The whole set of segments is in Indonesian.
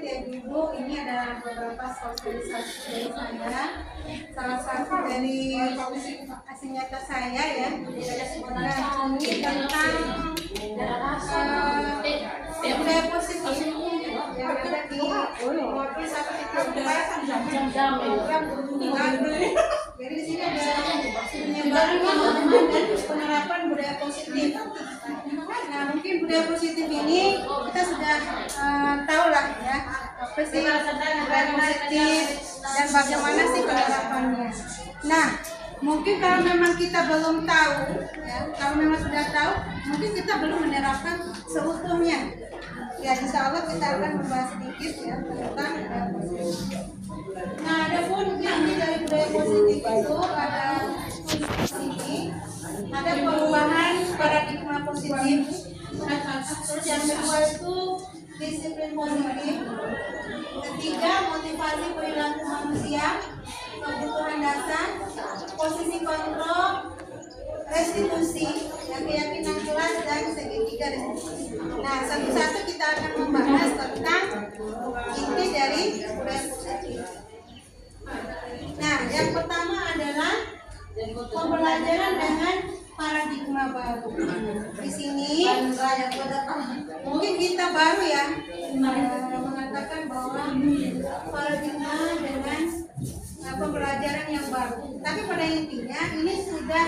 ya Ibu, ini adalah beberapa sosialisasi dari saya. Salah satu dari hasil nyata saya ya. Nah, ini tentang budaya positif yang ada di Mobil 1.2. Jadi di sini ada penyebaran pemahaman dan penerapan budaya positif. Nah, mungkin budaya positif ini kita sudah tahu lah ya apa sih budaya positif dan bagaimana sih penerapannya. Nah, mungkin kalau memang kita belum tahu, ya, kalau memang sudah tahu, mungkin kita belum menerapkan seutuhnya. Ya, insya Allah kita akan membahas sedikit ya tentang budaya positif. Nah, ada pun ini dari budaya positif itu ada ini, ada perubahan paradigma positif. Terus yang kedua itu disiplin positif. Ketiga, motivasi perilaku manusia, kebutuhan dasar, posisi kontrol, restitusi, keyakinan kelas dan segitiga restitusi. Nah, satu-satu kita akan membahas tentang inti dari budaya positif. Nah, yang pertama adalah pembelajaran dengan paradigma baru. Di sini mungkin kita baru ya mengatakan bahwa paradigma dengan pembelajaran yang baru. Tapi pada intinya ini sudah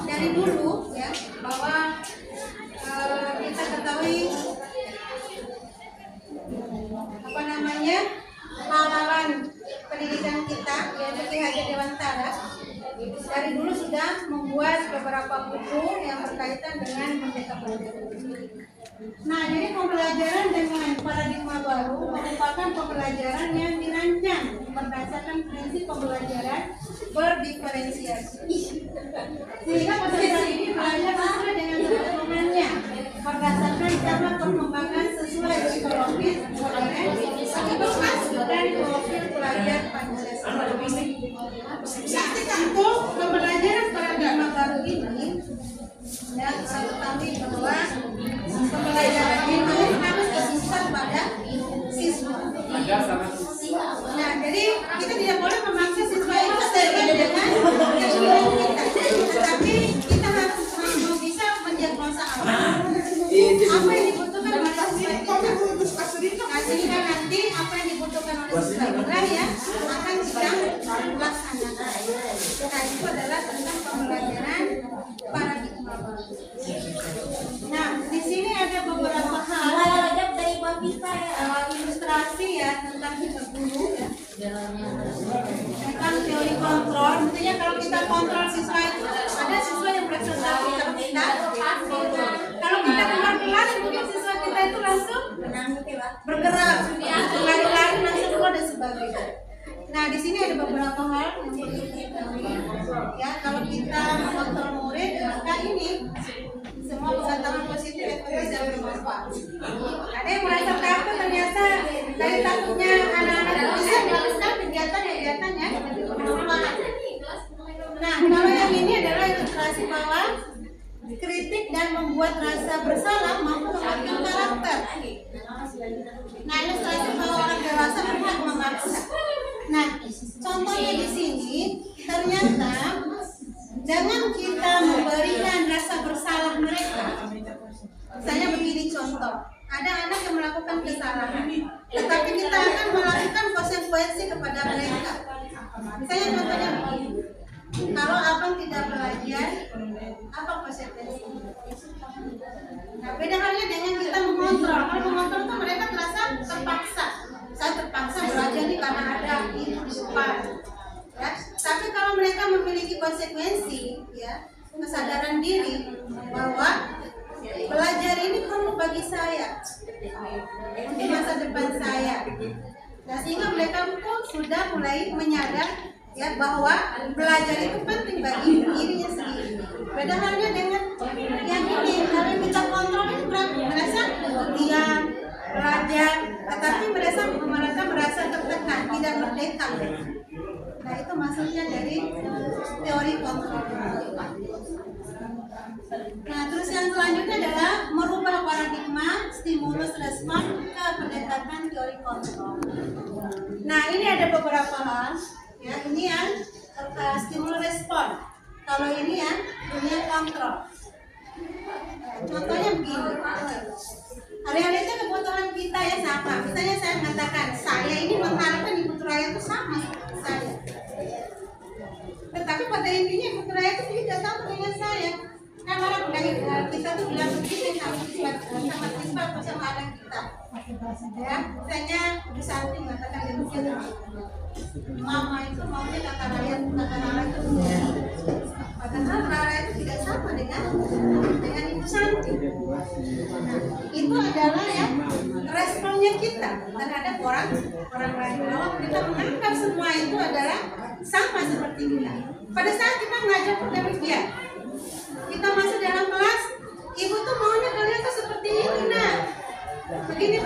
dari dulu ya bahwa kita ketahui halaman pendidikan kita yaitu Ki Hajar Dewantara dari dulu sudah membuat beberapa buku yang berkaitan dengan Merdeka Belajar. Nah, jadi pembelajaran dengan paradigma baru merupakan pembelajaran yang dirancang berdasarkan prinsip pembelajaran berdiferensiasi. Sehingga pada saat ini belajar sesuai dengan kebutuhannya berdasarkan cara perkembangan sesuai psikologis, dan profil pelajar Pancasila. Untuk pembelajaran paradigma baru ini, ya kita ketahui bahwa pembelajaran itu harus bersifat pada siswa. Nah, jadi kita tidak boleh memaksa siswa itu sesuai dengan keinginan kita, tapi kita harus bisa mendiagnosa apa yang dibutuhkan oleh siswa kita. Sehingga nanti apa yang dibutuhkan oleh siswa kita ya akan kita laksanakan. Nah, itu adalah tentang pembelajaran paradigma baru. Nah, di sini ada beberapa hal ilustrasi ya tentang kita guru ya. Tentang teori kontrol. Tentunya kalau kita kontrol siswa itu ada siswa yang presentasi kalau kita kalau kita keluar kelas mungkin siswa kita itu langsung bergerak, lari-lari langsung keluar dan sebagainya. Nah, di sini ada beberapa hal yang perlu diketahui. Ya, kalau kita mengontrol murid, maka ini semua pengetahuan positif itu bisa bermanfaat. Ada yang merasa takut, ternyata dari takutnya anak-anak bisa melakukan kegiatan-kegiatannya bermanfaat. Nah, kalau yang ini adalah ilustrasi bahwa kritik dan membuat rasa bersalah mampu membentuk karakter. Nah, ilustrasi bahwa orang dewasa berhak memaksa. Nah, contohnya di sini ternyata dengan kita memberikan rasa bersalah mereka, misalnya begini contoh, ada anak yang melakukan kesalahan, tetapi kita akan melakukan konsekuensi kepada mereka. Misalnya contohnya begini, kalau abang tidak belajar, apa konsekuensi? Nah, beda halnya dengan kita mengontrol. Kalau mengontrol itu mereka terasa terpaksa. Saya terpaksa belajar nih karena ada ini di depan. Ya. Tapi kalau mereka memiliki konsekuensi, ya, kesadaran diri bahwa belajar ini perlu bagi saya, untuk masa depan saya. Nah, sehingga mereka pun sudah mulai menyadar ya bahwa belajar itu penting bagi dirinya sendiri. Beda halnya dengan yang ini, kalau kita kontrol itu merasa diam, belajar, tetapi mereka merasa tertekan, tidak merdeka. Nah, itu maksudnya dari teori kontrol. Nah, terus yang selanjutnya adalah merubah paradigma stimulus respon ke pendekatan teori kontrol. Nah, ini ada beberapa hal ya, ini yang stimulus respon. Kalau ini yang dunia kontrol. Contohnya begini. Realita kebutuhan kita ya sama. Misalnya saya mengatakan saya ini mengharapkan Ibu Turaya itu sama seperti saya. Tetapi pada intinya Ibu Turaya itu tidak sama dengan saya. Kan orang bilang kita tuh bilang begitu sama siswa atau sama anak kita. Ya, misalnya Ibu Santi mengatakan demikian. Mama itu maunya kata Raya itu. Padahal Rara itu tidak sama dengan Ibu Santi. Nah, itu adalah ya responnya kita terhadap orang lain. Bahwa kita menganggap semua itu adalah sama seperti kita. Pada saat kita mengajar demikian, kita masuk dalam kelas, ibu tuh maunya kalian tuh seperti ini, nah, begini.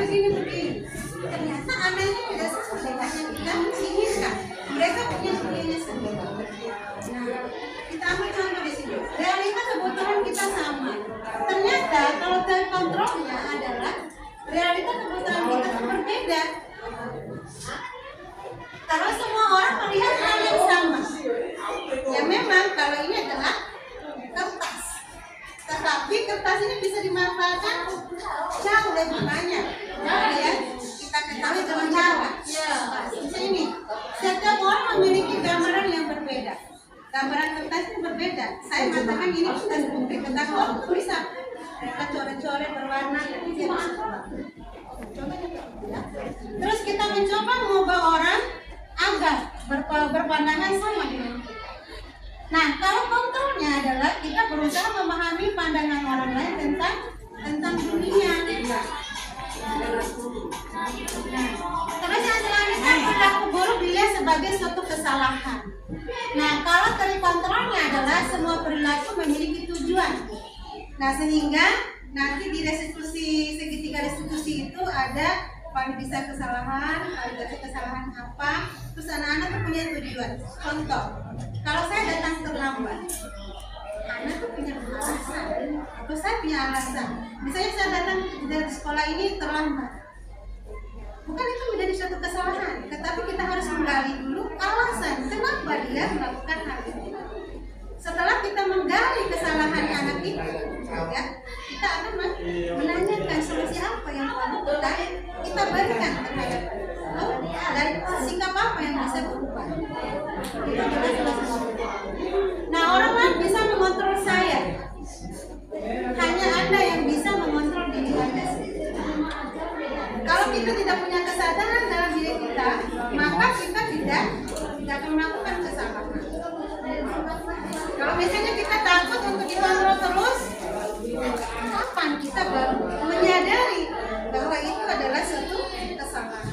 Ternyata anaknya tidak seperti yang kita inginkan. Mereka punya dunianya sendiri. Nah, kita ambil contoh di sini. Realita kebutuhan kita sama. Ternyata kalau teori kontrolnya adalah realita kebutuhan kita itu berbeda. Kalau semua orang melihat hal yang sama, ya memang kalau ini adalah kertas, tetapi kertas ini bisa dimanfaatkan jauh lebih banyak. Ya, kita ketahui dengan cara. Ya, ini setiap orang memiliki gambaran yang berbeda. Gambaran kertas itu berbeda. Saya mengatakan ini kertas putih, kertas bisa kita coret-coret berwarna. Terus kita mencoba mengubah orang agar berpandangan sama dengan kita. Nah, kalau kontrolnya adalah kita berusaha memahami pandangan orang lain tentang dunia. Terus yang selanjutnya perilaku buruk dilihat sebagai suatu kesalahan. Nah, kalau teori kontrolnya adalah semua perilaku memiliki tujuan. Nah, sehingga nanti di restitusi segitiga restitusi itu ada paling bisa kesalahan, paling tidak kesalahan apa. Terus anak-anak tuh punya tujuan. Contoh, kalau saya datang terlambat, anak tuh punya alasan, atau saya punya alasan. Misalnya saya datang dari sekolah ini terlambat, bukan itu menjadi suatu kesalahan, tetapi kita harus menggali dulu alasan kenapa dia melakukan hal itu. Setelah kita menggali kesalahan anak itu, ya, kita akan menanyakan solusi apa yang perlu kita berikan terhadap dan sikap apa yang bisa berubah. Nah, orang lain bisa mengontrol saya, hanya Anda yang bisa mengontrol diri Anda sendiri. Kalau kita tidak punya kesadaran dalam diri kita, maka kita tidak akan melakukan kesalahan. Kalau misalnya kita takut untuk dikontrol terus, kapan kita baru menyadari bahwa itu adalah suatu kesalahan?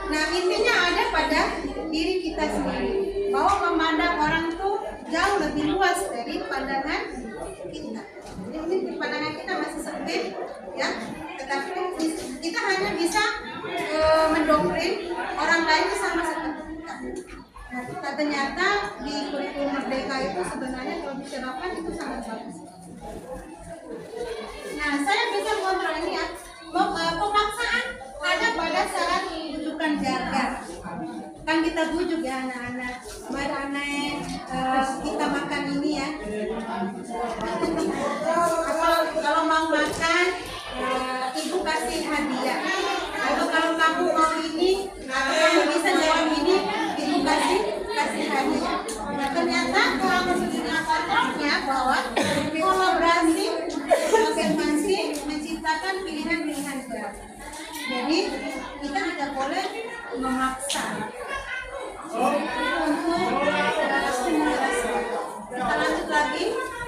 Nah, intinya ada pada diri kita sendiri, bahwa memandang orang itu jauh lebih luas dari pandangan kita. Jadi ini pandangan kita masih sempit, ya. Tetapi kita hanya bisa mendoktrin orang lain itu sama seperti kita. Nah, ternyata di kurikulum Merdeka itu sebenarnya kalau diterapkan itu sangat bagus. Nah, saya bisa mengontrol ini ya. Pemaksaan ada pada saat bujukan jargon. Kan kita bujuk ya anak-anak, kita makan ini ya. Kalau mau makan, ibu kasih hadiah. Atau kalau kamu mau ini, kamu bisa jawab ini, ibu kasih hadiah. Nah, ternyata kalau menurutnya kontrolnya bahwa kolaborasi masing-masing menciptakan pilihan-pilihan baru. Jadi kita tidak boleh memaksa untuk stimulasi. Kita lanjut lagi.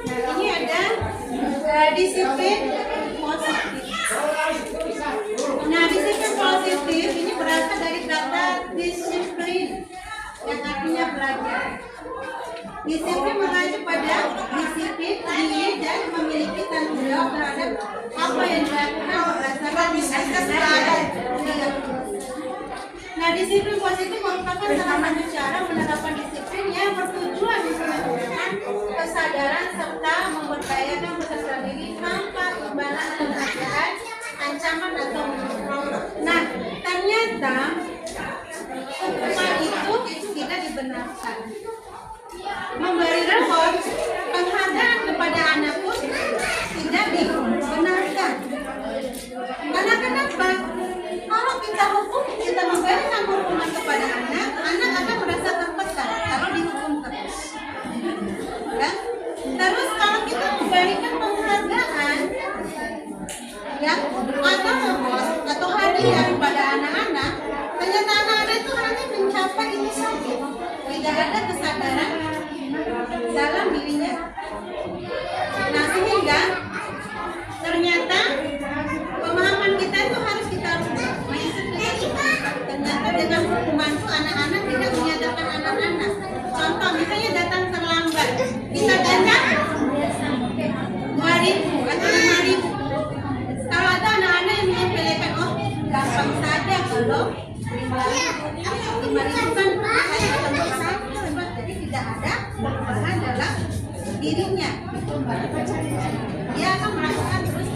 Nah, ini ada disiplin positif. Nah, disiplin positif ini berasal dari kata disiplin yang artinya belajar. Disiplin mengacu pada disiplin diri dan memiliki tanggung jawab terhadap apa yang dilakukan berdasarkan kesadaran. Nah, disiplin positif merupakan salah satu cara menerapkan disiplin yang bertujuan menumbuhkan kesadaran serta memberdayakan peserta didik tanpa imbalan penghargaan ancaman atau nah ternyata hukuman itu tidak dibenarkan. Memberi reward, penghargaan kepada anak pun tidak dibenarkan. Karena kenapa? Kalau kita hukum, kita memberikan hukuman kepada anak, anak akan merasa tertekan kalau dihukum terus. Ya? Terus kalau kita memberikan penghargaan, ya, atau hadiah kepada anak-anak, ternyata anak-anak itu hanya mencapai ini saja, tidak ada kesadaran dalam dirinya. Nah sehingga ternyata pemahaman kita itu harus kita rubah. Ternyata dengan hukuman itu anak-anak tidak menyatakan anak-anak. Contoh misalnya datang terlambat, kita denda 2.000 atau 5.000. Kalau ada anak-anak yang menyepelekan, oh gampang saja kalau 5.000 kan saya ketemu sama, jadi tidak ada perubahan dalam dirinya. Dia akan melakukan terus.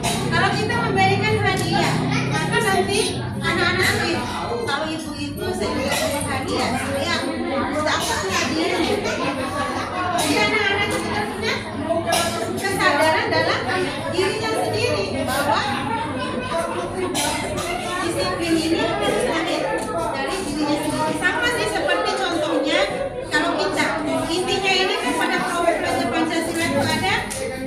Kalau kita memberikan hadiah, maka nanti anak-anak kalau ibu itu saya juga punya hadiah, saya dapat hadiahnya. Jadi anak-anak itu punya kesadaran dalam dirinya sendiri bahwa disiplin ini harus lahir dari dirinya sendiri. Sama sih seperti contohnya kalau kita intinya ini kan pada profil belajar Pancasila itu ada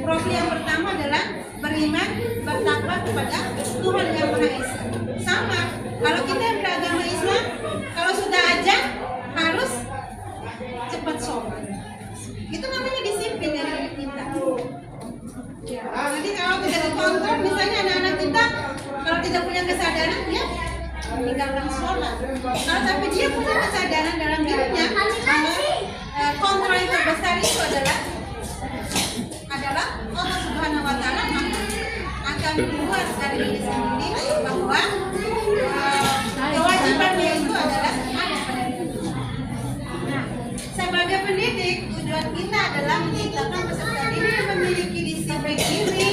profil yang pertama adalah beriman bertakwa kepada Tuhan Yang Maha Esa. Sama kalau kita yang beragama Islam, kalau sudah azan harus cepat sholat. Itu namanya disiplin dari diri kita. Jadi kalau tidak dikontrol, misalnya anak-anak kita kalau tidak punya kesadaran dia meninggalkan sholat. Kalau tapi dia punya kesadaran dalam dirinya, kontrol yang terbesar itu adalah Allah Subhanahu Wa Taala akan keluar dari diri sendiri bahwa kewajibannya itu adalah ada pada diri. Nah, sebagai pendidik tujuan kita adalah menciptakan peserta didik yang memiliki disiplin diri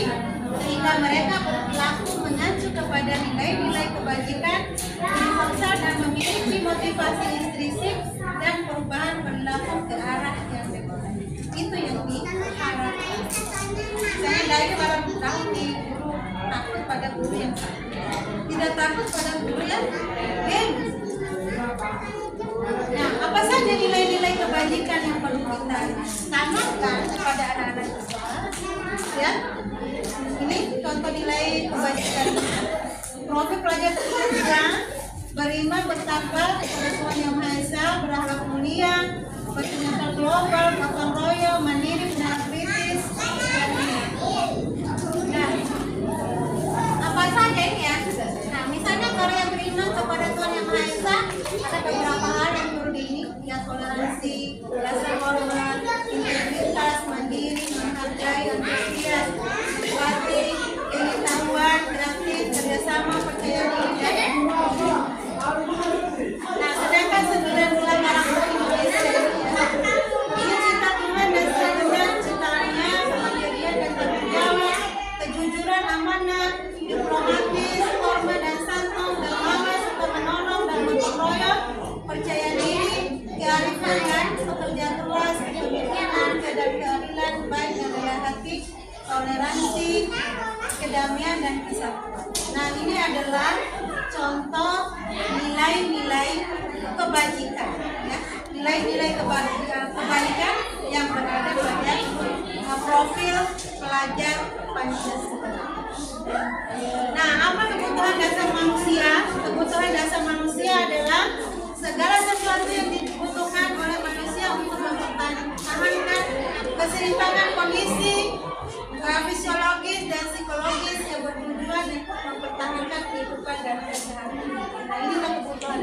sehingga mereka berperilaku mengacu kepada nilai-nilai kebajikan, universal dan memiliki motivasi intrinsik dan perubahan perilaku ke arah yang benar. Itu yang diharapkan. Saya dari para tahu nih guru takut pada guru yang tidak takut pada guru yang bagus. Nah, apa saja nilai-nilai kebajikan yang perlu kita tanamkan kepada anak-anak kita? Ya, ini contoh nilai kebajikan. Profil pelajar kita beriman, bertakwa kepada Tuhan Yang Maha Esa, berakhlak mulia, bertindak global, gotong royong, mandiri, dan kritis. Nah, apa saja ini ya? Nah, misalnya kalau yang beriman kepada Tuhan Yang Maha Esa, ada beberapa hal yang perlu ya toleransi, rasa hormat, integritas, mandiri, menghargai, antusias, empati, pengetahuan, kreatif, kerjasama, percaya diri, dan nah, sedangkan 9 karakter Indonesia ini cinta Tuhan dan sebenarnya cintanya, kemandirian dan tanggung jawab, kejujuran, amanah, diplomatis, hormat dan santun, dermawan, serta menolong dan gotong royong, percaya diri, kearifan dan pekerja keras, kepemimpinan, keadilan, baik dan rendah hati, toleransi, kedamaian dan kesatuan. Nah, ini adalah contoh nilai-nilai kebajikan, ya. Nilai-nilai kebaikan yang berada pada profil pelajar Pancasila. Nah, apa kebutuhan dasar manusia? Kebutuhan dasar manusia adalah segala sesuatu yang dibutuhkan oleh manusia untuk mempertahankan keseimbangan kondisi fisiologis dan psikologis yang bertujuan untuk mempertahankan kehidupan dan kesehatan. Nah, inilah kebutuhan.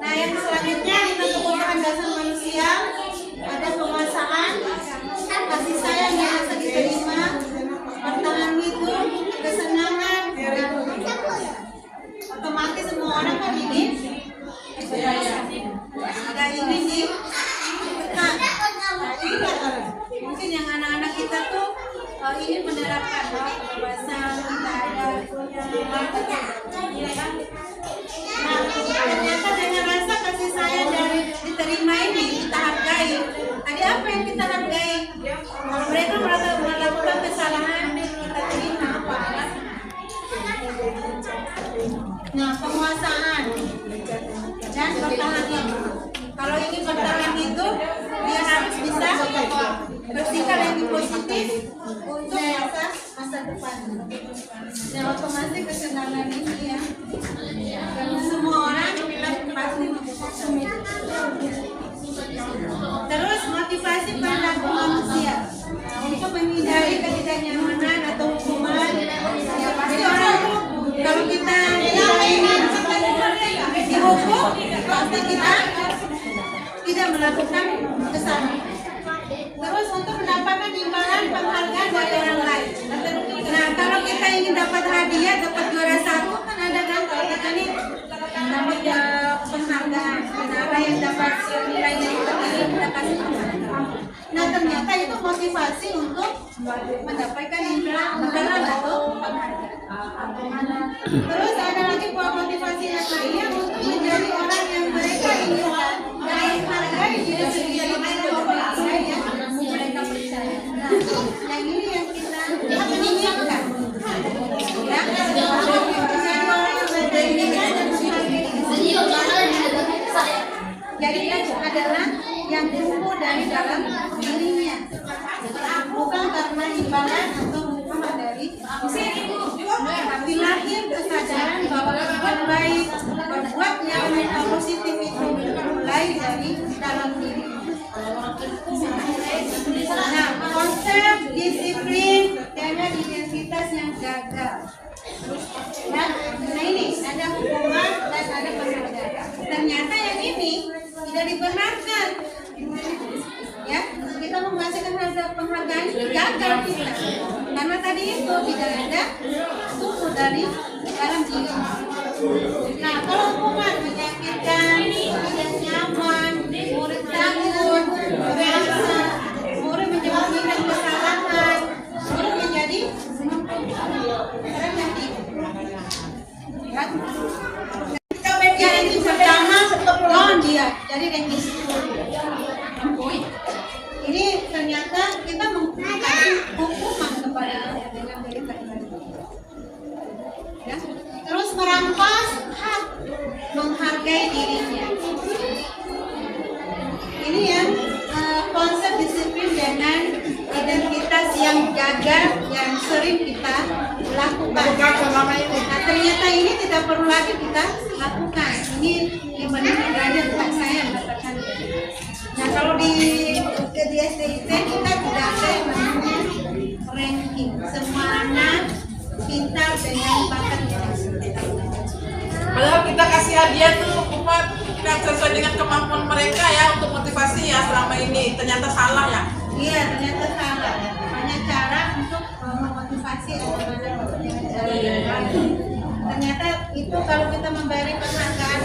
Nah, yang selanjutnya itu kebutuhan dasar manusia, ada penguasaan, kasih sayang yang bisa diterima, pertahanan hidup, kesenangan, Nah, penguasaan dan pertahanan. Kalau ingin bertahan itu dia harus bisa bersikap yang positif untuk masa depan. Dan otomatis kesenangan ini ya. Dan semua orang pasti terus motivasi perilaku manusia untuk menghindari ketidaknyamanan atau hukuman. Jadi orang tuh kalau kita ingin dihukum, pasti kita tidak melakukan kesalahan. Terus untuk mendapatkan imbalan penghargaan dari orang lain. Nah, kalau kita ingin dapat hadiah, dapat juara satu, kan ada kan kalau kita nih dapat penghargaan. Ada yang dapat nilainya itu kita kasih penghargaan. Nah, ternyata itu motivasi untuk mendapatkan imbalan atau penghargaan. Terus ada lagi motivasi yang lainnya untuk menjadi orang yang mereka inginkan dan menghargai diri sendiri yang mereka percaya. Nah, yang ini yang kita inginkan. Ya, menjadi orang yang berintegritas dan menghargai. Jadi itu adalah yang tumbuh dari dalam dirinya, bukan karena imbalan atau hukuman dari tapi lahir kesadaran bahwa berbuat baik, berbuat yang positif itu mulai dari dalam diri. Nah, konsep disiplin dan identitas yang gagal. Nah ini ada hukuman dan ada penghargaan. Ternyata yang ini tidak dibenarkan. Ya, kita menghasilkan penghargaan itu gagal kita. Karena tadi itu tidak ada tumbuh dari dalam diri. Nah, kalau hukuman menyakitkan, tidak nyaman, murid takut, merasa, murid menyembunyikan kesalahan, murid menjadi yang pertama non dia jadi ranking 10. Ini ternyata kita menggunakan hukuman kepada dengan ya. Terus merampas hak menghargai dirinya. Ini yang konsep disiplin dengan identitas yang gagal yang sering kita lakukan. Nah, ternyata ini tidak perlu lagi kita lakukan. Ini dibanding belajar tempat saya mengatakan. Nah, kalau di STIT kita tidak ada yang namanya ranking. Semua anak pintar dengan bakat yang Padahal kita kasih hadiah tuh umat yang sesuai dengan kemampuan mereka ya untuk motivasi ya selama ini ternyata salah ya. Iya, ternyata salah. Banyak cara untuk memotivasi ternyata itu kalau kita memberi penghargaan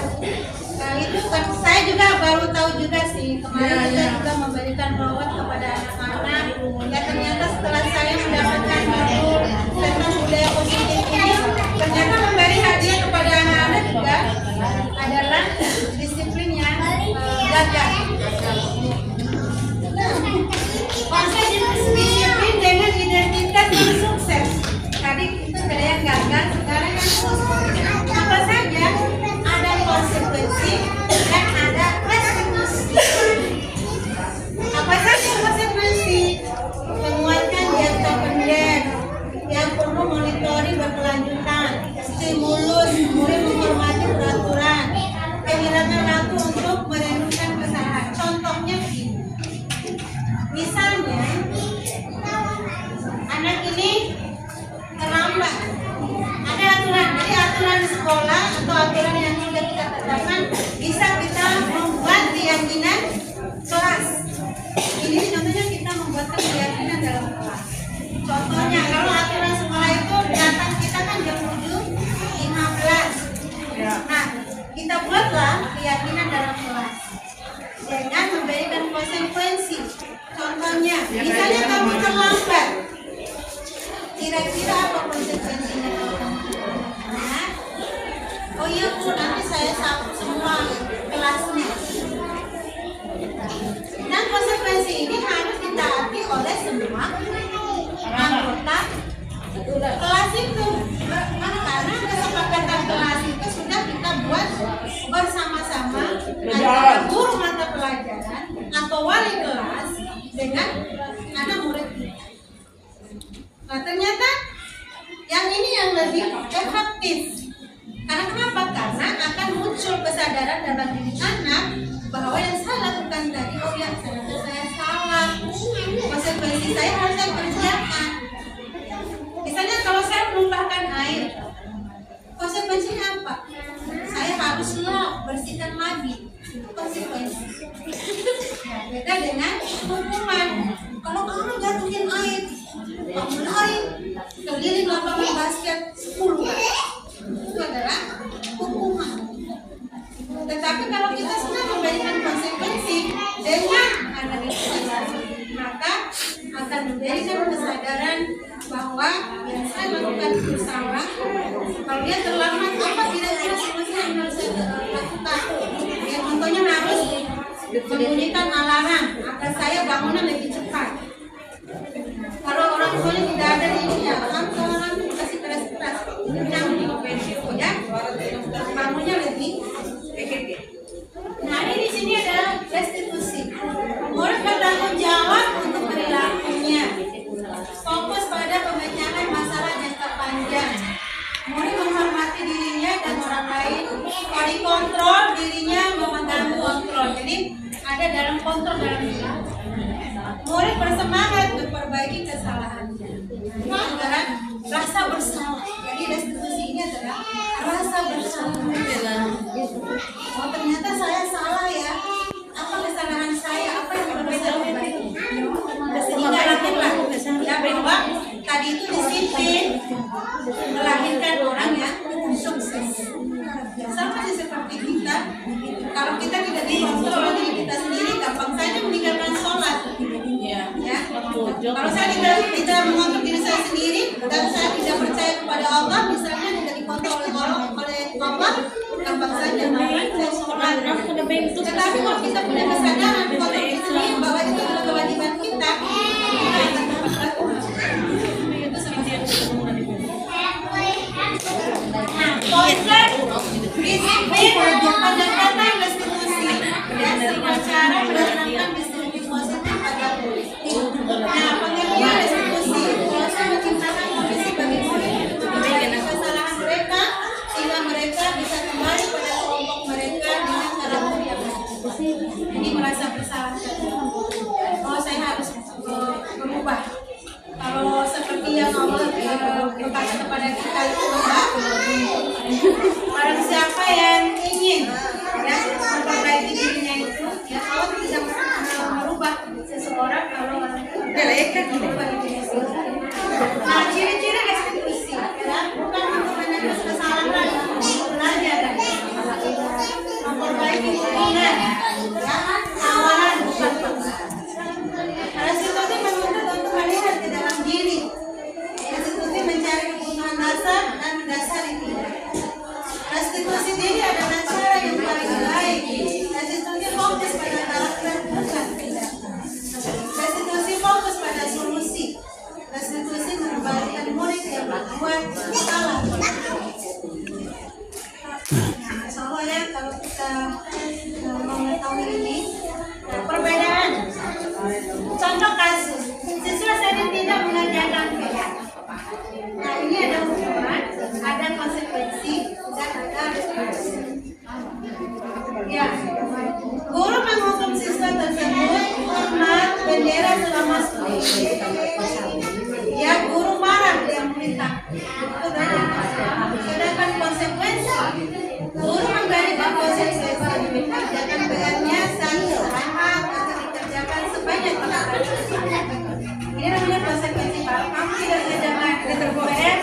itu kan saya juga baru tahu juga sih kemarin kita juga memberikan robot kepada anak-anak ya. Ternyata setelah saya mendapatkan modul tentang budaya positif ini, ternyata memberi hadiah kepada anak-anak juga adalah disiplin yang gagal. Konsep disiplin dengan identitas yang sukses. Tadi itu ada yang gagal, sekarang yang sukses. Apa saja ada konsekuensi dan ada retribusi. Apa saja konsekuensi? Menguatkan jangka pendek yang perlu monitoring berkelanjutan, stimulus murid menghormati peraturan, kehilangan waktu untuk merenungkan kesalahan. Contohnya begini. Misalnya, anak ini terlambat. Ada aturan, jadi aturan di sekolah atau aturan yang sudah kita tetapkan bisa kita membuat keyakinan kelas. Ini contohnya kita membuatkan keyakinan dalam kelas. Contohnya kalau aturan sekolah itu datang kita kan jam 7.15. Nah, kita buatlah keyakinan dalam kelas dengan memberikan konsekuensi. Contohnya, misalnya kamu terlambat, kira-kira apa konsekuensinya? Nah, oh iya Bu, nanti saya sapu semua kelasnya. Dan konsekuensi ini harus ditaati oleh semua anggota kelas itu. Karena kesepakatan kelas itu sudah efektif. Karena kenapa? Karena akan muncul kesadaran dalam diri anak bahwa yang saya lakukan tadi, oh ya ternyata saya salah. Konsekuensi saya harus saya kerjakan. Misalnya kalau saya menumpahkan air, konsekuensinya apa? Saya harus bersihkan lagi. Konsekuensi. Nah, beda dengan hukuman. Kalau kamu jatuhin air, kamu lari keliling lapangan basket 10 kali, itu adalah hukuman. Tetapi kalau kita sudah memberikan konsekuensi dengan analisis, maka akan memberikan kesadaran bahwa yang saya lakukan itu salah. Kalau dia terlambat, apa kira-kira solusi yang harus saya lakukan? Ya, contohnya harus membunyikan alarm agar saya bangunnya lebih cepat. Kalau orang tuanya tidak ada di ini, ya alarm dikasih keras-keras, ya, bangunnya lebih. Nah, ini di sini adalah restitusi. Murid bertanggung jawab untuk perilakunya. Fokus pada pemecahan masalah jangka panjang. Murid menghormati dirinya dan orang lain. Kalau dikontrol, dirinya memegang kontrol. Jadi ada dalam kontrol dalam diri. Murid bersemangat memperbaiki kesalahannya. Ini adalah rasa bersalah. Jadi restitusi ini adalah rasa bersalah. Oh, ternyata saya salah ya. Apa kesalahan saya? Apa yang perlu saya perbaiki? Sehingga yakinlah ya bahwa tadi itu disiplin melahirkan orang yang sukses. Sama seperti kita. Kalau kita tidak dikontrol oleh diri kita sendiri, gampang saja meninggalkan sholat. Ya. Kalau saya tidak mengontrol diri saya sendiri dan saya tidak percaya kepada Allah, misalnya tidak dikontrol oleh Allah, gampang saja saya sholat. Tetapi kalau kita punya kesadaran kontrol diri sendiri bahwa itu adalah kewajiban kita, itu sama-sama. Nah, konsep disiplin pendekatan restitusi dan semua cara berdasarkan distribusi positif pada murid. Nah, pengertian restitusi proses menciptakan kondisi bagi murid dari kesalahan mereka sehingga mereka bisa kembali pada kelompok mereka dengan cara yang baik. Ini merasa bersalah. Oh, saya harus berubah. Kalau seperti yang Allah berkata kepada kita itu barang siapa yang ingin ya memperbaiki dirinya itu, ya Allah tidak merubah seseorang kalau orang itu berubah dirinya sendiri. Nah, ciri-ciri restitusi ya bukan untuk menebus kesalahan, belajar dan memperbaiki hubungan, ya tawaran bukan paksa. Restitusi menuntut untuk melihat ke dalam diri. Restitusi mencari kebutuhan dasar dan mendasari tidak. Restitusi diri adalah cara yang paling baik. Restitusi fokus pada karakter bukan tidak. Restitusi fokus pada solusi. Restitusi mengembalikan murid yang berbuat salah. Insya Allah ya, kalau kita mengetahui ini, perbedaan. Contoh kasus, siswa tadi tidak mengerjakan PR. Nah, ini ada hukuman, ada konsekuensi, dan ada restitusi. Ya, guru menghukum siswa tersebut hormat bendera selama studi. Ya, guru marah dia meminta. Sedangkan konsekuensi, guru memberikan konsekuensi mengerjakan PR-nya saat istirahat atau dikerjakan sebanyak 4 kali. Ini namanya konsekuensi. Kalau kamu tidak mengerjakan PR,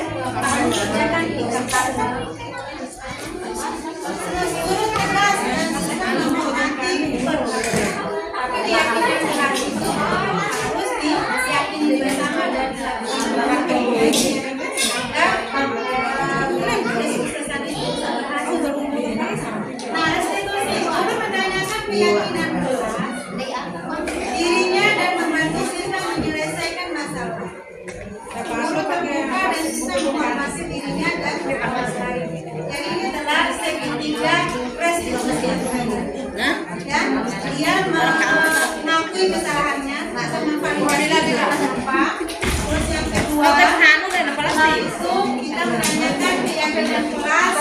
absen kelas,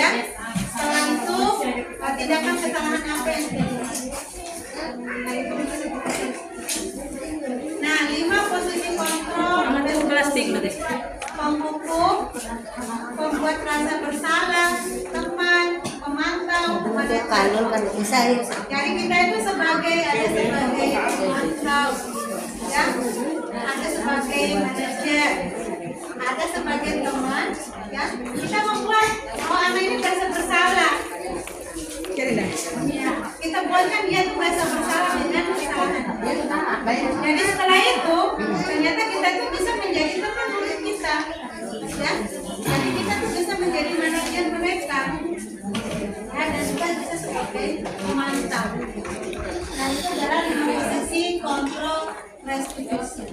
ya. Setelah itu tindakan kesalahan apa yang terjadi. Nah, 5 posisi kontrol: pemupuk, pembuat rasa bersalah, teman, pemantau, manajer. Jadi kita itu sebagai pemantau, ya, ada sebagai manajer, ada sebagai teman, ya. Kita membuat anak ini merasa bersalah. Ya, kita buatkan dia itu merasa bersalah dengan kesalahan. Jadi setelah itu ternyata kita itu bisa menjadi teman murid kita, ya. Jadi kita tuh bisa menjadi manajer mereka, ya, dan juga bisa sebagai pemantau. Nah, itu adalah 5 posisi kontrol restitusi.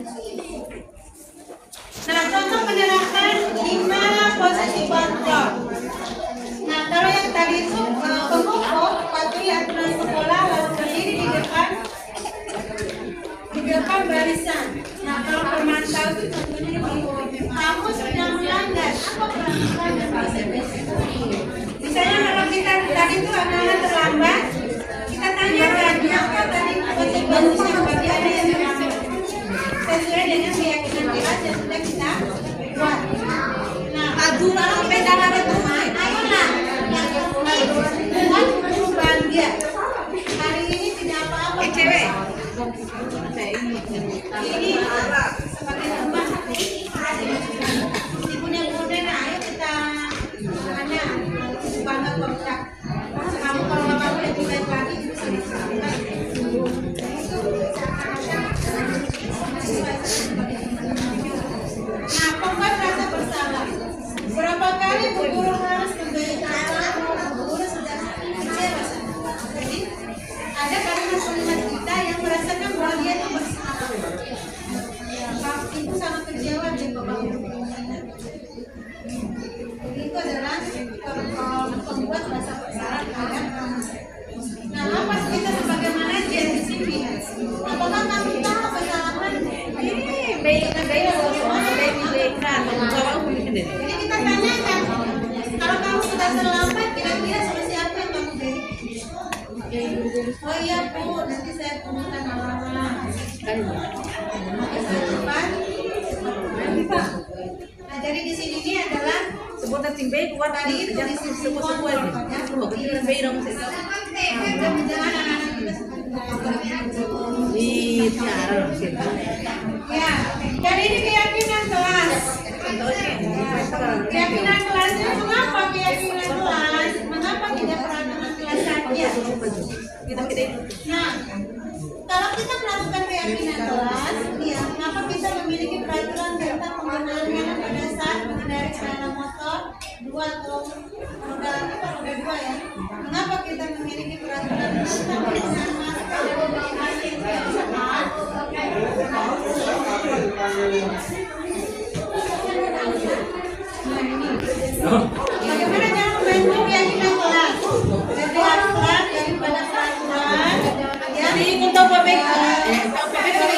Nah, contoh penerapan 5 posisi kontrol. Nah, kalau yang tadi itu pemupuk patuhi aturan sekolah lalu berdiri di depan barisan. Nah, kalau pemantau itu tentunya kamu sudah melanggar. Apa pelanggaran misalnya kalau kita tadi itu anak terlambat, kita tanya tadi apa tadi konsekuensinya bagi ada yang melanggar sesuai dengan keyakinan kita yang sudah kita buat. Nah, ajulah sepeda ada teman, ayolah yang buat guru bahagia. Hari ini tidak apa-apa. Cewek. Ini sebagai teman ibunya Bunda, ayo kita hanya bangga kontrak. Kamu kalau kamu lebih baik lagi bisa disampaikan. Nah, pembuat rasa bersalah. Berapa kali Bu Guru harus memberitahu Bu Guru sudah kecewa. Jadi ada kalimat-kalimat kita yang merasakan bahwa dia itu bersalah. Itu sangat kecewa dan Bapak Guru. Itu adalah pembuat rasa bersalah terhadap kamu. Nah, apa kita sebagai manajer di sini? Apakah kami tahu kesalahan? Jadi kita tanyakan, kalau kamu sudah terlambat, kira-kira solusi apa yang kamu beri? Oh iya Bu, nanti saya pungutan malam-malam. Nah, jadi di sini ini adalah sebutan timbei kuat tadi itu di sini sebuah jangan anak-anak kita di tiara ya. Jadi ini keyakinan kelas. Keyakinan kelasnya mengapa keyakinan kelas? Mengapa tidak peraturan kelas saja? Nah, kalau kita melakukan keyakinan kelas, ya, mengapa kita memiliki peraturan tentang penggunaan helm pada saat mengendarai sepeda motor 2 atau roda 2 ya? Mengapa kita memiliki peraturan tentang penggunaan masker dan bagaimana cara membantu keyakinan kelas? Jadi aturan daripada peraturan. Jadi untuk PPK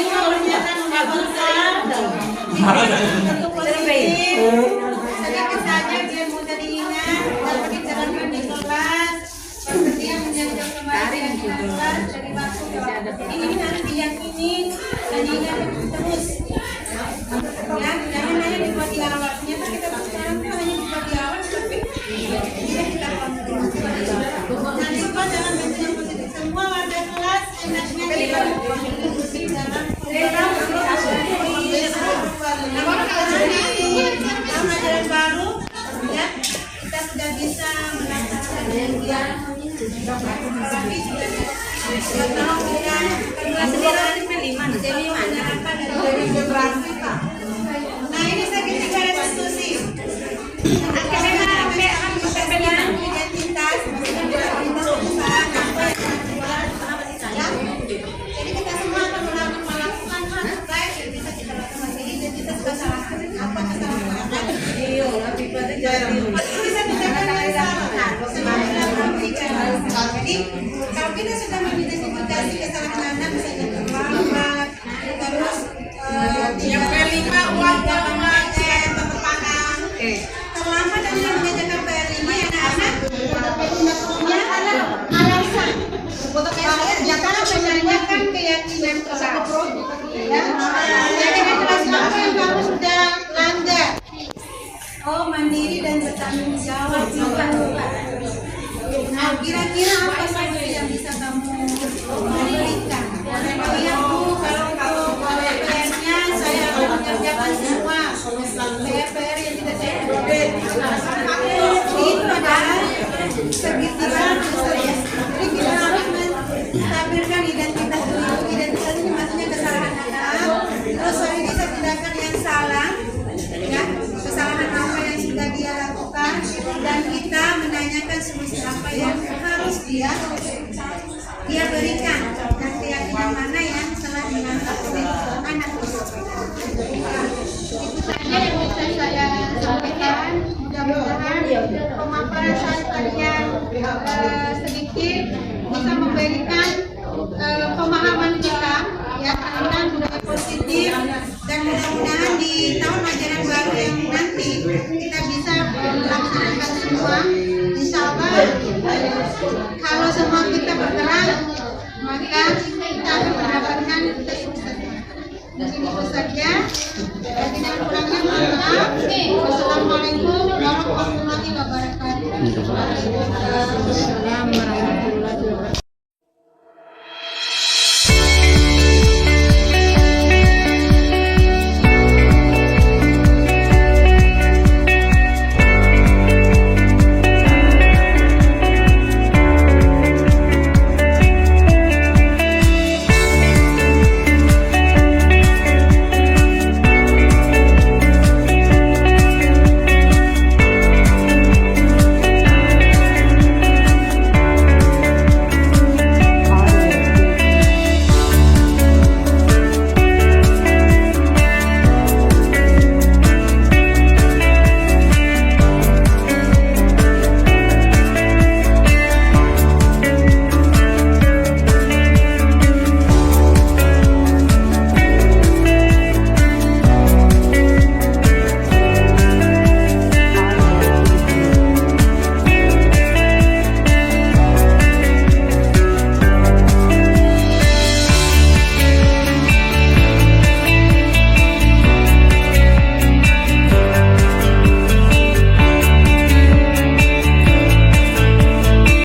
kalau menyatakan untuk positif, sedikit saja dia mudah diingat dapat dijalankan di kelas. Seperti yang menjaga kembali kelas dari waktu ke waktu. Ini harus diyakini dan diingat terus. Ya, jangan hanya dibuat di awal. Ternyata kita sekarang tuh hanya dibuat di awal, tapi kita nanti pas dalam bentuk yang positif. Semua warga kelas enaknya kita dalam ajaran baru, ya, kita sudah bisa melaksanakan penelitian. Tapi tolong kita nah ini segitiga restitusi. Identitas jadi kita semua akan melakukan hal baik yang bisa kita lakukan. Jadi identitas kesalahan apa kesalahan bisa kita jadi kalau kita sudah mengidentifikasi kesalahan anak misalnya terlambat terus yang kelima uang terlambat dan terlambat dan Nah, kira-kira apa saja yang bisa kamu berikan? Lihat Bu, kalau untuk PR-nya saya akan mengerjakan semua PR yang tidak saya buat. Itu adalah segitiga saya. Jadi kita harus menstabilkan identitas dulu. Identitas ini maksudnya kesalahan anak. Terus sorry bisa tindakan yang salah, ya kesalahan apa yang sudah dia lakukan, dan kita menanyakan solusi apa yang harus dia berikan, dan keyakinan mana yang telah dianggap oleh anak tersebut. Itu saja yang bisa saya sampaikan. Mudah-mudahan pemaparan saya tadi yang sedikit bisa memberikan pemahaman kita ya tentang budaya positif, dan mudah-mudahan di tahun ajaran baru yang nanti kita bisa melaksanakan semua. Insya Allah kalau semua kita bergerak maka kita akan mendapatkan kesuksesan. Mungkin itu saja. Tidak kurangnya mohon maaf. Wassalamualaikum warahmatullahi wabarakatuh.